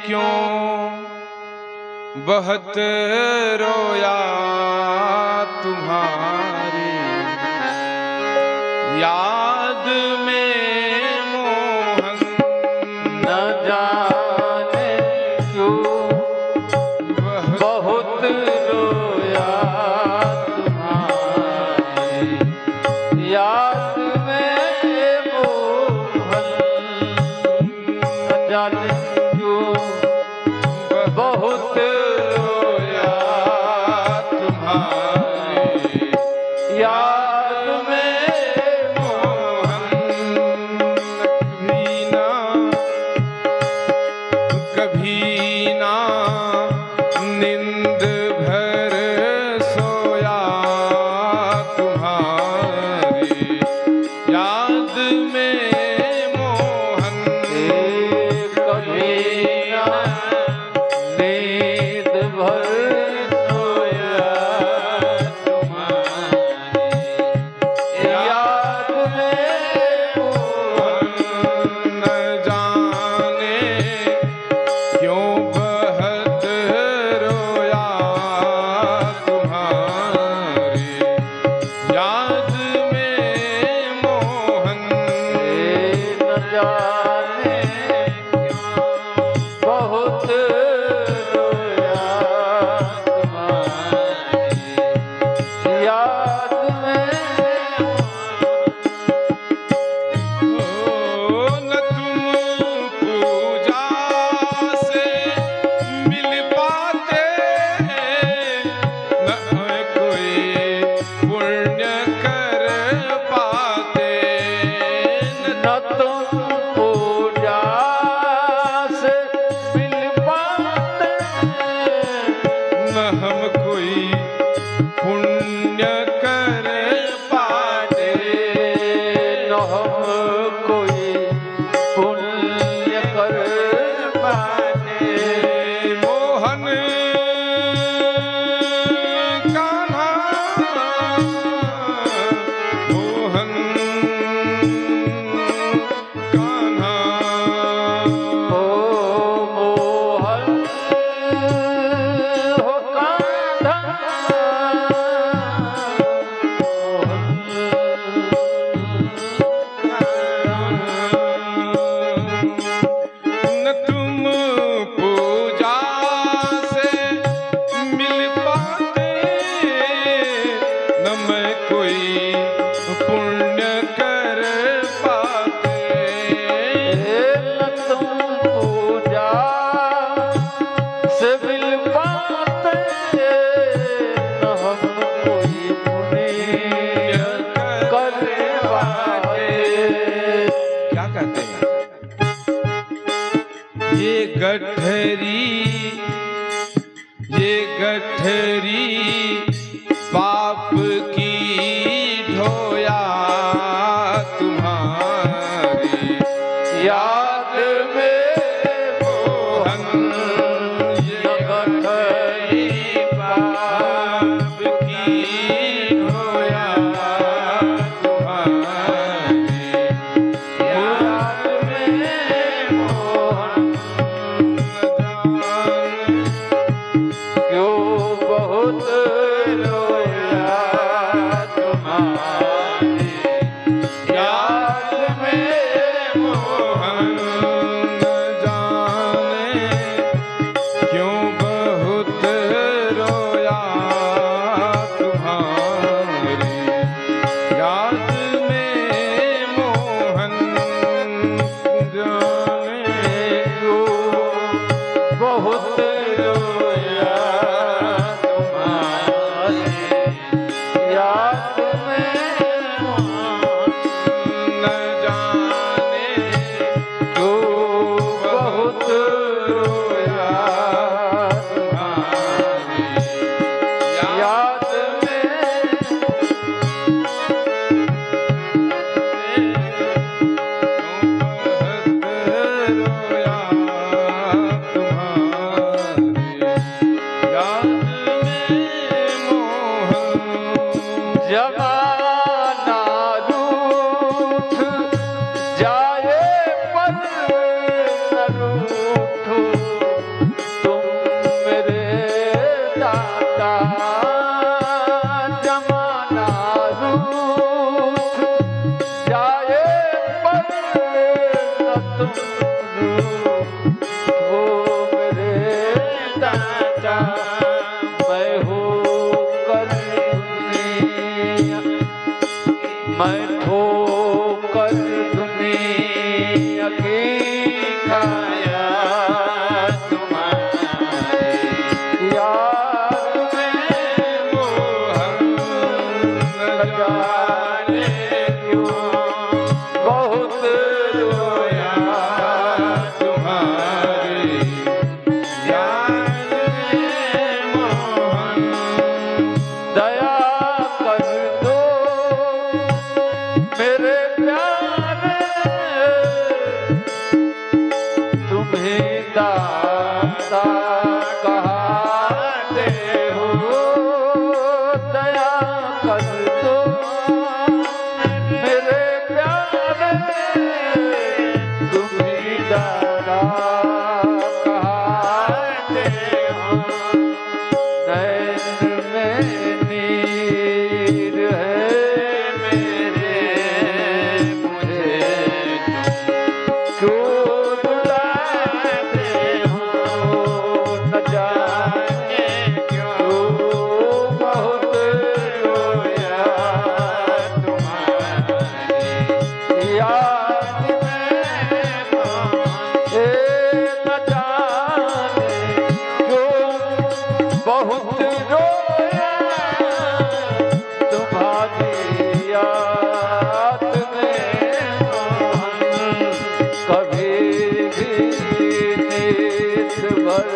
क्यों बहुत रोया तुम्हारी याद में मोहन। न जाने क्यों बहुत रोया तुम्हारी याद में मोहन। न जाने क्यों बहुत रोया तुम्हारी याद में मोहन। कभी ना नींद भर सोया तुम्हारी याद में मोहन। कभी ना नींद भर सोया तुम्हारी याद में मोहन। न जाने क्यों बहुत रोया तुम्हारी याद में मोहन। न जाने क्यों बहुत रोया तुम्हारी याद में। न तुम पूजा से मिल पाते न कोई पुण्य कर पाते। न तुम पूजा से मिल पाते न हम कोई पुण्य कर पाते। न हम कोई पुण्य कर पाते। मोहन कान्हा मोहन कान्हा ओ मोहन हो कान्हा न तुम पूजा से मिल पाते न मैं कोई पुण्य कर पाते। न तुम पूजा से मिल पाते न हम कोई पुण्य कर पाते। क्या कहते हैं? ये गठरी पाप की ढोया तुम्हारी याद में मोहन। ये गठरी पाप की ढोया तुम्हारी याद में मोहन। क्यों बहुत रोया तुम्हारी याद में मोहन। न जाने क्यों बहुत रोया तुम्हारी याद में मोहन। जाने क्यों बहुत रोया तुम्हारी याद में मोहन। न जाने क्यों बहुत रोया तुम्हारी याद में। जमाना रूठ जाए पर न रूठो दाता कहते हो दया कर दो मेरे प्यारे तुम ही दाता कहते हो नैन में नीर है मेरे मुझे क्यों रुलाते हो न जाने क्यों बहुत रोया तुम्हारी याद में न जाने क्यों बहुत रोया तुम्हारी याद में कभी भी निस भर